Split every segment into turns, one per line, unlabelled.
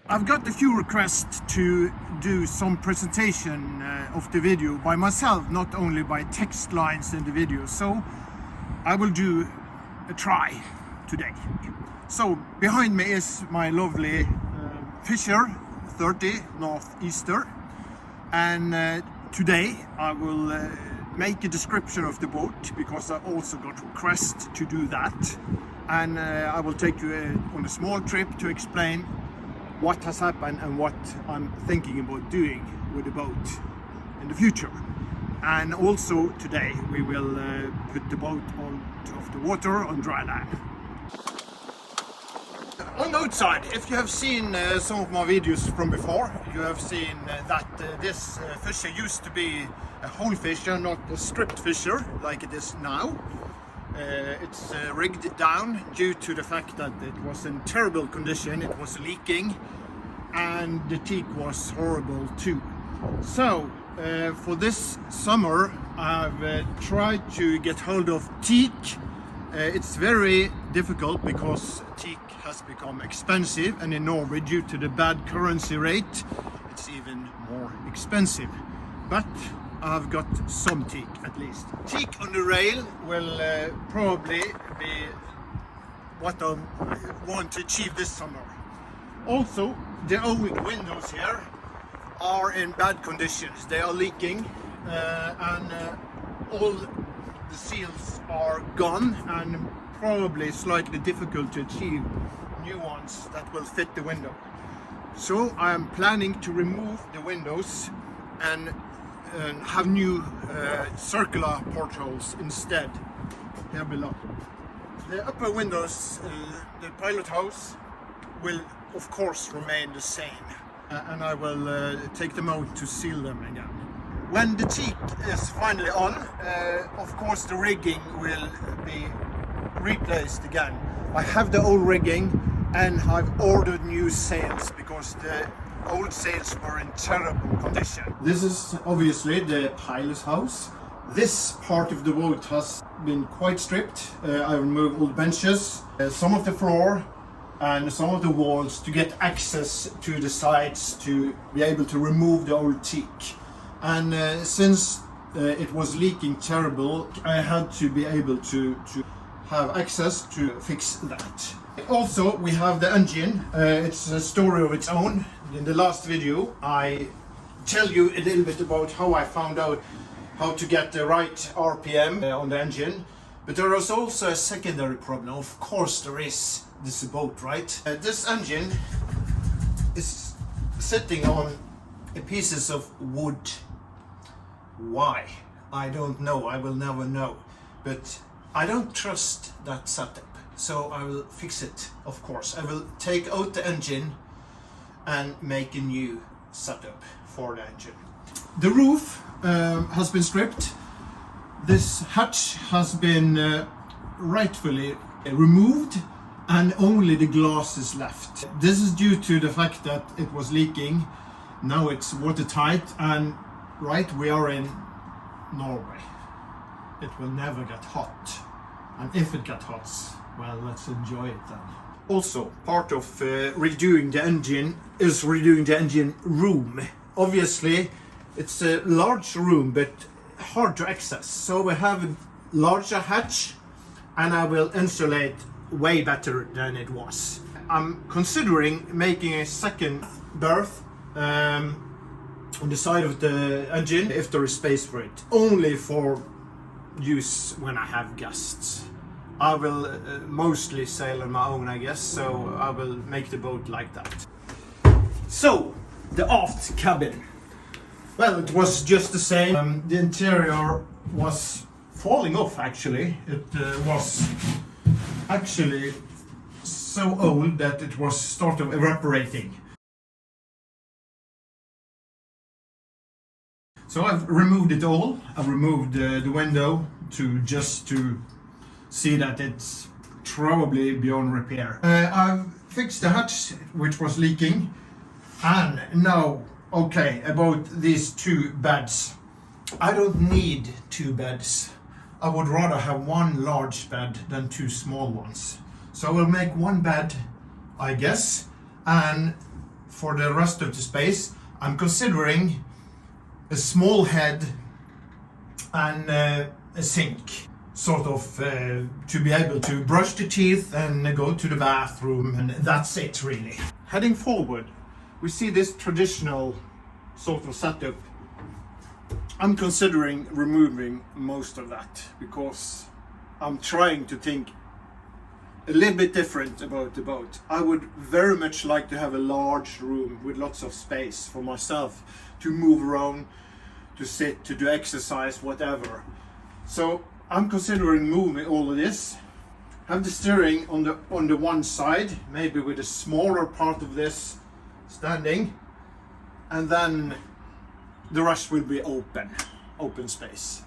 I've got a few requests to do some presentation of the video by myself, not only by text lines in the video. So I will do a try today. So behind me is my lovely Fisher 30 Northeaster, and today I will make a description of the boat because I also got requests to do that, and I will take you on a small trip to explain what has happened and what I'm thinking about doing with the boat in the future. And also today we will put the boat off the water on dry land. On the outside, if you have seen some of my videos from before, you have seen that this fisher used to be a whole fisher, not a stripped fisher like it is now. It's rigged down due to the fact that it was in terrible condition, it was leaking, and the teak was horrible too. So for this summer I've tried to get hold of teak. It's very difficult because teak has become expensive, and in Norway, due to the bad currency rate, it's even more expensive. But I've got some teak at least. Teak on the rail will probably be what I want to achieve this summer. Also, the old windows here are in bad conditions. They are leaking and all the seals are gone, and probably slightly difficult to achieve new ones that will fit the window. So I am planning to remove the windows and have new circular portholes instead here below. The upper windows, the pilot house, will of course remain the same, and I will take them out to seal them again. When the teak is finally on, of course the rigging will be replaced again. I have the old rigging and I've ordered new sails because the old sails were in terrible condition. This is obviously the pilot house. This part of the boat has been quite stripped. I removed all the benches, some of the floor and some of the walls to get access to the sides to be able to remove the old teak. And since it was leaking terrible, I had to be able to have access to fix that. Also, we have the engine. It's a story of its own. In the last video I tell you a little bit about how I found out how to get the right RPM on the engine. But there is also a secondary problem. Of course there is. This is a boat, right? This engine is sitting on pieces of wood. Why? I don't know. I will never know. But I don't trust that setup. So I will fix it, of course. I will take out the engine and make a new setup for the engine. The roof has been stripped. This hatch has been rightfully removed, and only the glass is left. This is due to the fact that it was leaking. Now it's watertight, and right, we are in Norway. It will never get hot, and if it gets hot, well, let's enjoy it then. Also, part of redoing the engine is redoing the engine room. Obviously, it's a large room, but hard to access. So we have a larger hatch, and I will insulate way better than it was. I'm considering making a second berth on the side of the engine if there is space for it. Only for use when I have guests. I will mostly sail on my own, I guess, so I will make the boat like that. So, the aft cabin. Well, it was just the same. The interior was falling off, actually. It was actually so old that it was sort of evaporating. So I've removed it all. I've removed the window just to see that it's probably beyond repair. I've fixed the hatch, which was leaking, and now, okay, about these two beds. I don't need two beds. I would rather have one large bed than two small ones. So I will make one bed, I guess, and for the rest of the space, I'm considering a small head and a sink, sort of to be able to brush the teeth and go to the bathroom, and that's it really. Heading forward, we see this traditional sort of setup. I'm considering removing most of that because I'm trying to think a little bit different about the boat. I would very much like to have a large room with lots of space for myself to move around, to sit, to do exercise, whatever. So I'm considering moving all of this. Have the steering on the one side, maybe with a smaller part of this standing, and then the rest will be open space.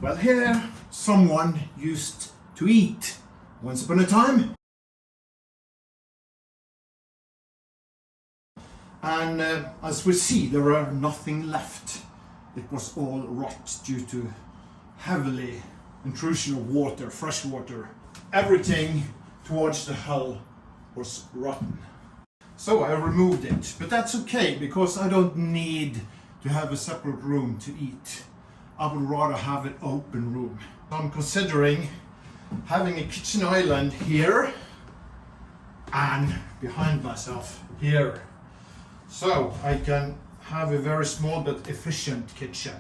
Well, here someone used to eat once upon a time. And as we see, there are nothing left. It was all rot due to heavily intrusion of water, fresh water. Everything towards the hull was rotten. So I removed it, but that's okay because I don't need to have a separate room to eat. I would rather have an open room. I'm considering having a kitchen island here and behind myself here. So I can have a very small but efficient kitchen.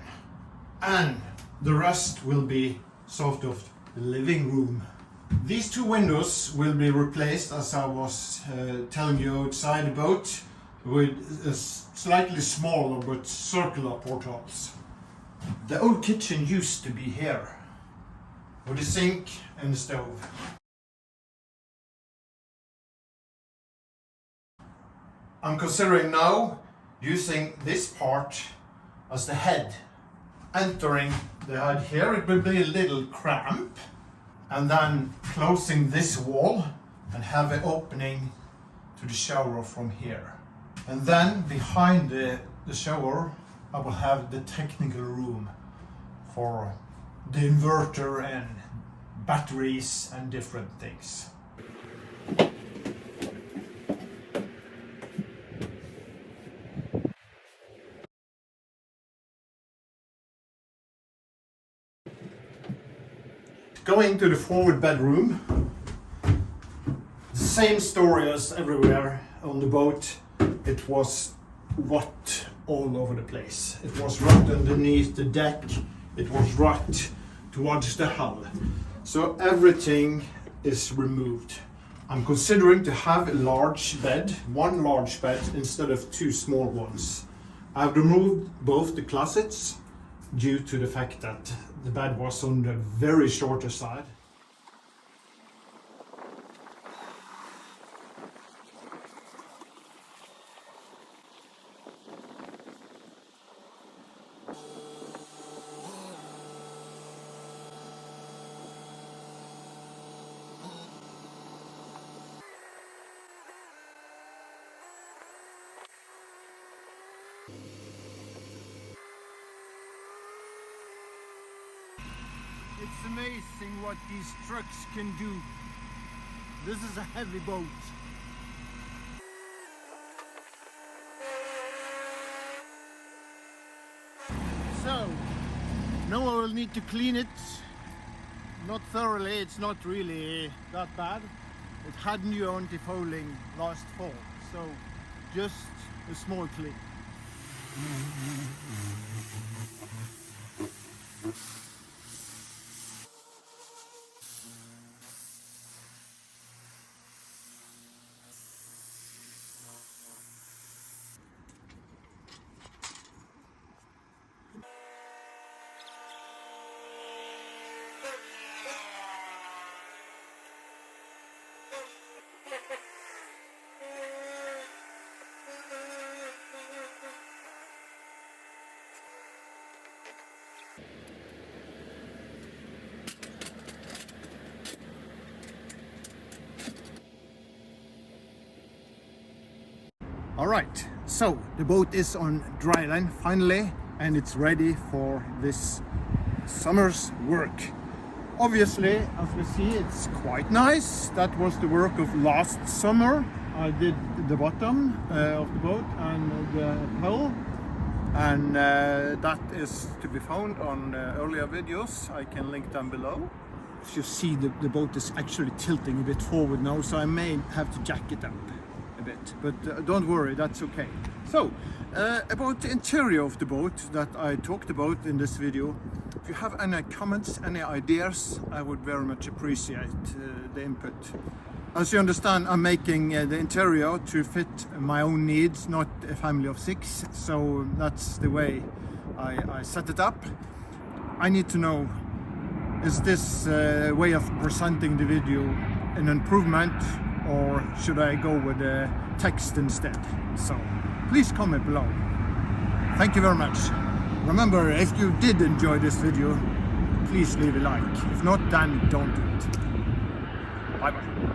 And the rest will be sort of the living room. These two windows will be replaced, as I was telling you outside the boat, with slightly smaller but circular portholes. The old kitchen used to be here, with the sink and the stove. I'm considering now using this part as the head. Entering the head here, it will be a little cramp, and then closing this wall and have an opening to the shower from here. And then behind the shower, I will have the technical room for the inverter and batteries and different things. Going to the forward bedroom, the same story as everywhere on the boat. It was rot all over the place. It was rot underneath the deck, it was rot towards the hull. So everything is removed. I'm considering to have a large bed, one large bed instead of two small ones. I've removed both the closets due to the fact that the bed was on the very shorter side. It's amazing what these trucks can do. This is a heavy boat. So, now I will need to clean it. Not thoroughly, it's not really that bad. It had new anti-fouling last fall, so just a small clean. Alright, so the boat is on dry land finally, and it's ready for this summer's work. Obviously, as we see, it's quite nice. That was the work of last summer. I did the bottom of the boat and the hull, and that is to be found on earlier videos. I can link them below. As you see, the boat is actually tilting a bit forward now, so I may have to jack it up a bit, but don't worry, that's okay. So, about the interior of the boat that I talked about in this video, if you have any comments, any ideas, I would very much appreciate the input. As you understand, I'm making the interior to fit my own needs, not a family of 6, so that's the way I set it up. I need to know, is this way of presenting the video an improvement, or should I go with the text instead? So please comment below. Thank you very much. Remember, if you did enjoy this video, please leave a like. If not, then don't do it. Bye bye.